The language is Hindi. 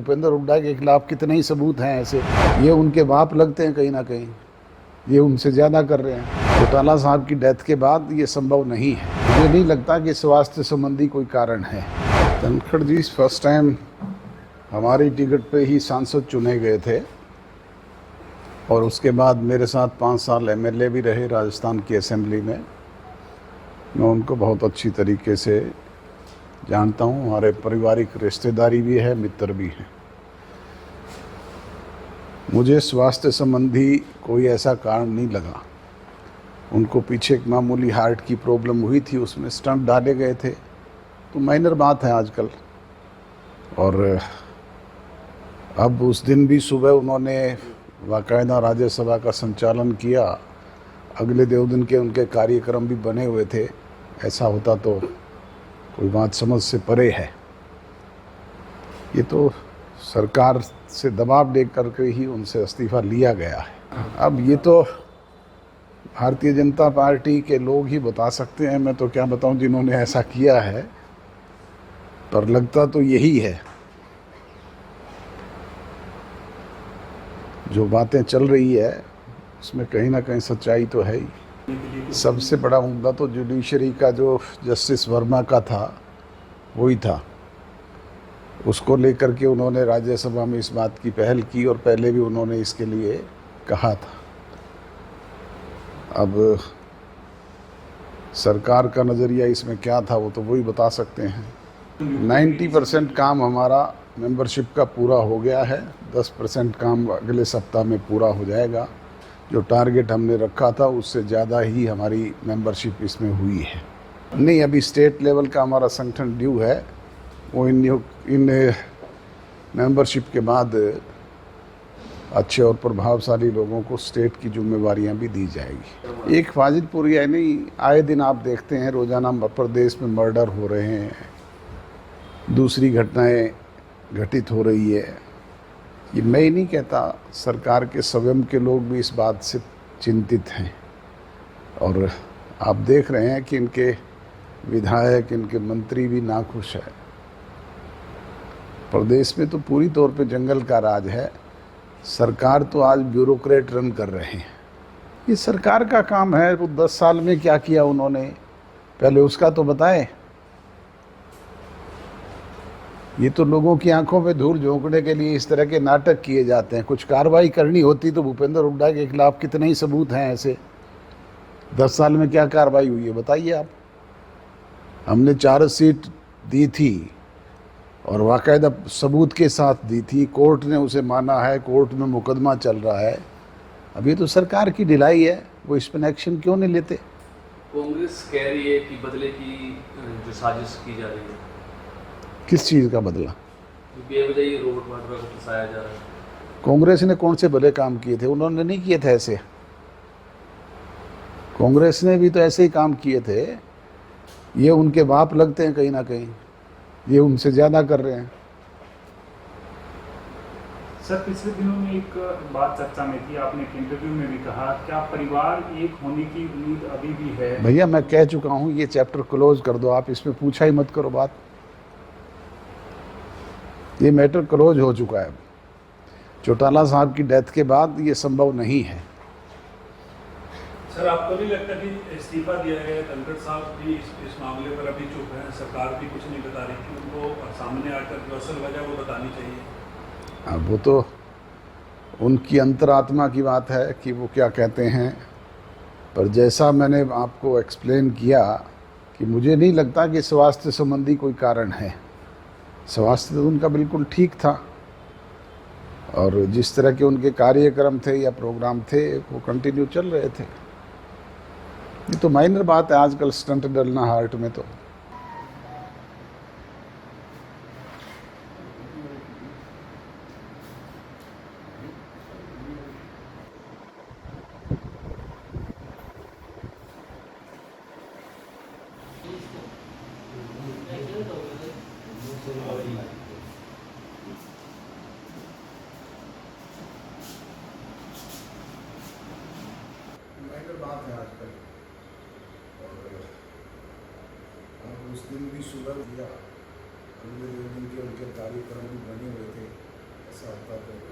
भूपेंद्र हुड्डा के खिलाफ कितने ही सबूत हैं ऐसे। ये उनके बाप लगते हैं कहीं ना कहीं, ये उनसे ज़्यादा कर रहे हैं। चौटाला साहब की डेथ के बाद ये संभव नहीं है। मुझे नहीं लगता कि स्वास्थ्य संबंधी कोई कारण है। धनखड़ जी फर्स्ट टाइम हमारी टिकट पे ही सांसद चुने गए थे और उसके बाद मेरे साथ 5 साल एमएलए भी रहे राजस्थान की असेंबली में। मैं उनको बहुत अच्छी तरीके से जानता हूँ, हमारे पारिवारिक रिश्तेदारी भी है, मित्र भी हैं। मुझे स्वास्थ्य संबंधी कोई ऐसा कारण नहीं लगा। उनको पीछे एक मामूली हार्ट की प्रॉब्लम हुई थी, उसमें स्टंट डाले गए थे, तो माइनर बात है आजकल। और अब उस दिन भी सुबह उन्होंने बाकायदा राज्यसभा का संचालन किया। अगले 2 दिन के उनके कार्यक्रम भी बने हुए थे। ऐसा होता तो कोई बात समझ से परे है। ये तो सरकार से दबाव दे करके ही उनसे इस्तीफा लिया गया है। अब ये तो भारतीय जनता पार्टी के लोग ही बता सकते हैं, मैं तो क्या बताऊं जिन्होंने ऐसा किया है, पर लगता तो यही है। जो बातें चल रही है उसमें कहीं ना कहीं सच्चाई तो है ही। सबसे बड़ा मुद्दा तो जुडिशरी का जो जस्टिस वर्मा का था वही था। उसको लेकर के उन्होंने राज्यसभा में इस बात की पहल की और पहले भी उन्होंने इसके लिए कहा था। अब सरकार का नज़रिया इसमें क्या था वो तो वही बता सकते हैं। 90% काम हमारा मेंबरशिप का पूरा हो गया है, 10% काम अगले सप्ताह में पूरा हो जाएगा। जो टारगेट हमने रखा था उससे ज़्यादा ही हमारी मेंबरशिप इसमें हुई है। नहीं, अभी स्टेट लेवल का हमारा संगठन ड्यू है, वो इन मेंबरशिप के बाद अच्छे और प्रभावशाली लोगों को स्टेट की जिम्मेवारियां भी दी जाएगी। एक फाजिलपुरिया नहीं, आए दिन आप देखते हैं रोज़ाना प्रदेश में मर्डर हो रहे हैं, दूसरी घटनाएं घटित हो रही है। ये मैं ही नहीं कहता, सरकार के स्वयं के लोग भी इस बात से चिंतित हैं। और आप देख रहे हैं कि इनके विधायक, इनके मंत्री भी नाखुश है। प्रदेश में तो पूरी तौर पे जंगल का राज है। सरकार तो आज ब्यूरोक्रेट रन कर रहे हैं। ये सरकार का काम है। वो 10 साल में क्या किया उन्होंने, पहले उसका तो बताएं। ये तो लोगों की आंखों में धूल झोंकने के लिए इस तरह के नाटक किए जाते हैं। कुछ कार्रवाई करनी होती तो भूपेंद्र हुड्डा के खिलाफ कितने ही सबूत हैं ऐसे। 10 साल में क्या कार्रवाई हुई है बताइए आप। हमने चार्ज शीट दी थी और बाकायदा सबूत के साथ दी थी, कोर्ट ने उसे माना है, कोर्ट में मुकदमा चल रहा है। अभी तो सरकार की ढिलाई है, वो इस पर एक्शन क्यों नहीं लेते? कांग्रेस कह रही है कि बदले की जो साजिश की जा रही है। किस चीज़ का बदला? बेवजह ये रोबोट वाड्रा को फंसाया जा रहा है। कांग्रेस ने कौन से भले काम किए थे? उन्होंने नहीं किए थे ऐसे। कांग्रेस ने भी तो ऐसे ही काम किए थे। ये उनके बाप लगते हैं कहीं ना कहीं, ये उनसे ज़्यादा कर रहे हैं। सर, पिछले दिनों में एक बात चर्चा में थी, आपने एक इंटरव्यू में भी कहा, क्या परिवार एक होने की उम्मीद अभी भी है? भैया मैं कह चुका हूँ, ये चैप्टर क्लोज कर दो आप, इसमें पूछा ही मत करो बात। ये मैटर क्लोज हो चुका है। चौटाला साहब की डेथ के बाद ये संभव नहीं है। सर, आपको नहीं लगता कि इस्तीफा दिया गया? धनखड़ साहब भी इस मामले पर अभी चुप हैं, सरकार भी कुछ नहीं बता रही कि उनको सामने आकर जो असल वजह वो बतानी चाहिए। अब वो तो उनकी अंतरात्मा की बात है कि वो क्या कहते हैं, पर जैसा मैंने आपको एक्सप्लेन किया कि मुझे नहीं लगता कि स्वास्थ्य संबंधी कोई कारण है। स्वास्थ्य तो उनका बिल्कुल ठीक था और जिस तरह के उनके कार्यक्रम थे या प्रोग्राम थे वो कंटिन्यू चल रहे थे। ये तो माइनर बात है आजकल, स्टंट डलना हार्ट में तो। बात है आजकल। और अब उस दिन भी सुबह दिया, अगले 2 दिन के उनके कार्यक्रम भी बने हुए थे। बताते हैं